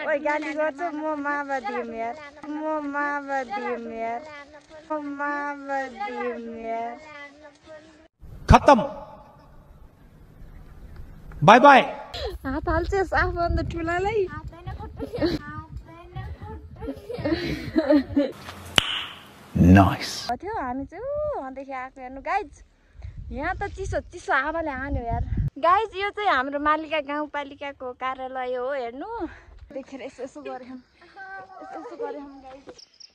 ओइ गाली गर्छु म माओवादी हुँ यार म माओवादी हुँ यार म माओवादी हुँ यार खत्म बाय बाय हात हाल्छस् आफूभन्दा ठुलालाई नाइस थियो हामी चाहिँ वहाँदेखि आएको हेर्नु गाइज यहाँ त चिसो चिसो हावाले हान्यो यार गाइज यो चाहिँ हाम्रो मालिका गाउँपालिकाको कार्यालय हो हेर्नु देखेर यसो गऱ्यौँ guys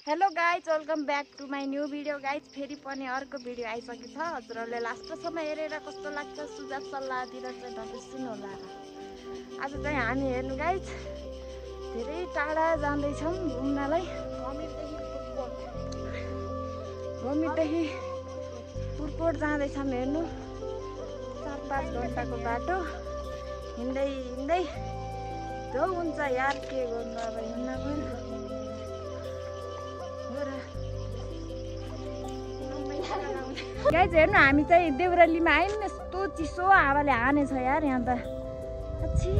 hello guys welcome back to my new video guys फेरि पनि अर्को भिडियो आइसकेको छ हजुरहरूले लास्टसम्म हेरेर कस्तो लाग्छ सुझाव सल्लाह दिएर चाहिँ नबिर्सिनु होला आज चाहिँ हामी हेर्नु गाइज धेरै टाढा जाँदैछौँ घुम्नलाई घुमीदेखि पुरकोट जाँदैछौँ हेर्नु 4-5 घन्टाको बाटो हिँड्दै हिँड्दै जो हुन्छ यार के गर्नु अब हिँड्न पनि गाइज हेर्नु हामी चाहिँ देउरालीमा आयौँ यस्तो चिसो हावाले हानेछ यार यहाँ त छि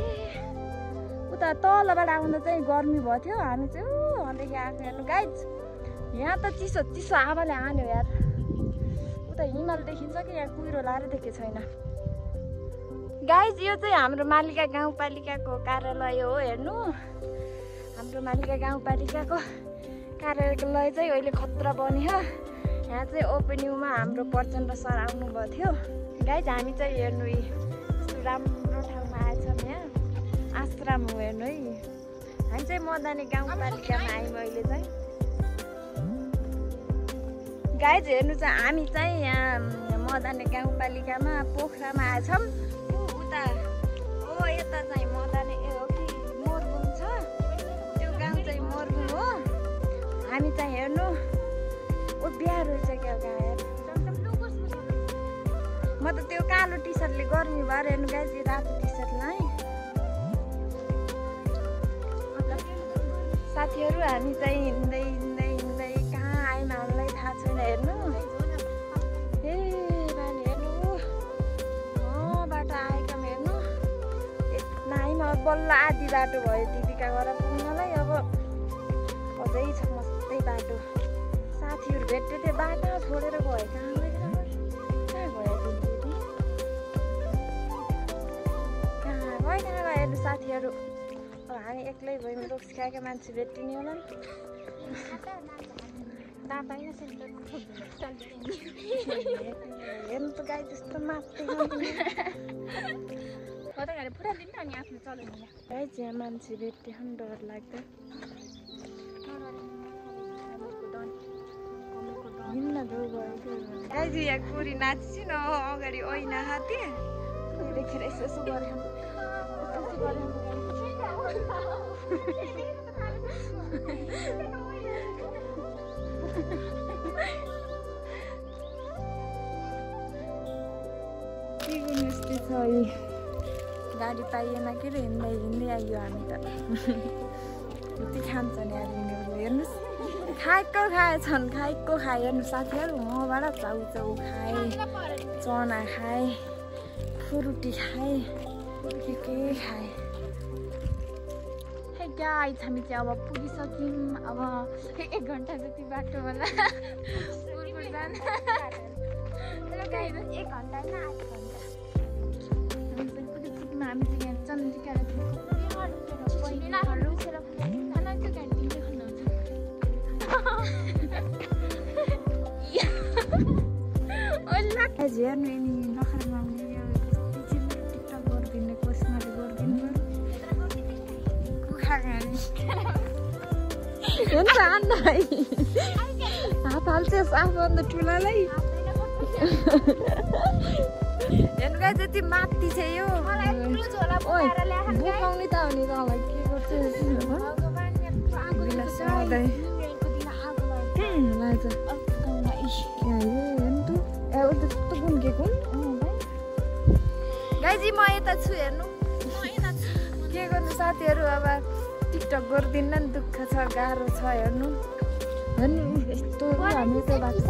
उता तलबाट आउँदा चाहिँ गर्मी भयो थियो हामी चाहिँ वहाँदेखि आएको हेर्नु गाइज यहाँ त चिसो चिसो हावाले हान्यो यार उता हिमाल देखिन्छ कि यहाँ कुहिरो लाएर देखेको छैन गाइज यो चाहिँ हाम्रो मालिका गाउँपालिकाको कार्यालय हो हेर्नु हाम्रो मालिका गाउँपालिकाको कार्यालय चाहिँ अहिले खतरा बन्यो यहाँ चाहिँ ओपनिङमा हाम्रो प्रचण्ड सर आउनुभएको थियो गाइज हामी चाहिँ हेर्नु यस्तो राम्रो ठाउँमा आएछौँ यहाँ आश्रम हो हेर्नु है हामी चाहिँ मदानी गाउँपालिकामा आयौँ अहिले चाहिँ गाइज हेर्नु चाहिँ हामी चाहिँ यहाँ मदानी गाउँपालिकामा पोखरामा आएछौँ उता यता चाहिँ मदानी हो कि मोरबुङ छ त्यो गाउँ चाहिँ मोरबुङ हो हामी चाहिँ हेर्नु बिहा रहेछ क्या गाएर म त त्यो कालो टी सर्टले गर्मी भएर हेर्नु गाइज रातो टी सर्ट लाएँ साथीहरू हामी चाहिँ हिँड्दै हिँड्दै हिँड्दै कहाँ आयौँ हामीलाई थाहा छैन हेर्नु ए नानी हेर्नु बाटो आएका हेर्नु यति आयौँ अब बल्ल आधी बाटो भयो दिदीका घर पुग्नलाई अब अझै छ मस्तै बाटो साथीहरू भेट्दै थियो बाटो छोडेर गयो कहाँ गयो दिदी कहाँ गयो हेर्नु साथीहरू अब हामी एक्लै भयौँ रोक्स खाएका मान्छे भेटिने होला नि हेर्नु त गाई त्यस्तो मात्रै गाई चाहिँ मान्छे भेट्यो नि डर लाग्दा हिँड्न जाउ भयो गाइज यहाँ कुरी नाच्छु न अगाडि ऐना हाते देखेर यसो गऱ्यौँ के गर्नु यस्तै छ अहिले गाडी पाइएन के अरे हिँड्दै हिँड्दै आइयो हामी त यति खान्छन् यार यिनीहरूले हेर्नुहोस् खाएको खाएछन् खाएको खाए हेर्नु साथीहरू मबाट चाउचाउ खाए चना खाए फ्रुटी खाए के खाए हे गाइस हामी चाहिँ अब पुगिसक्यौँ अब 1 घन्टा जति बाटो होला पुरकोट जान 1 घन्टा न 8 घन्टा हामी चाहिँ यहाँ चन्द्रिका हेर्नु यिनी नखरामा टिकटक गरिदिने कोसिसले गरिदिनु कुखा खाने हुन्छ अन्त हात हाल्छस् आफूभन्दा ठुलालाई हेर्नु गाई जति माथि छ यो बुकाउने त हो नि तँलाई के गर्छ गाइजी म यता छु हेर्नु के गर्नु साथीहरू अब टिकटक गरिदिन्न नि दुःख छ गाह्रो छ हेर्नु हेर्नु यस्तो हामी चाहिँ बाटो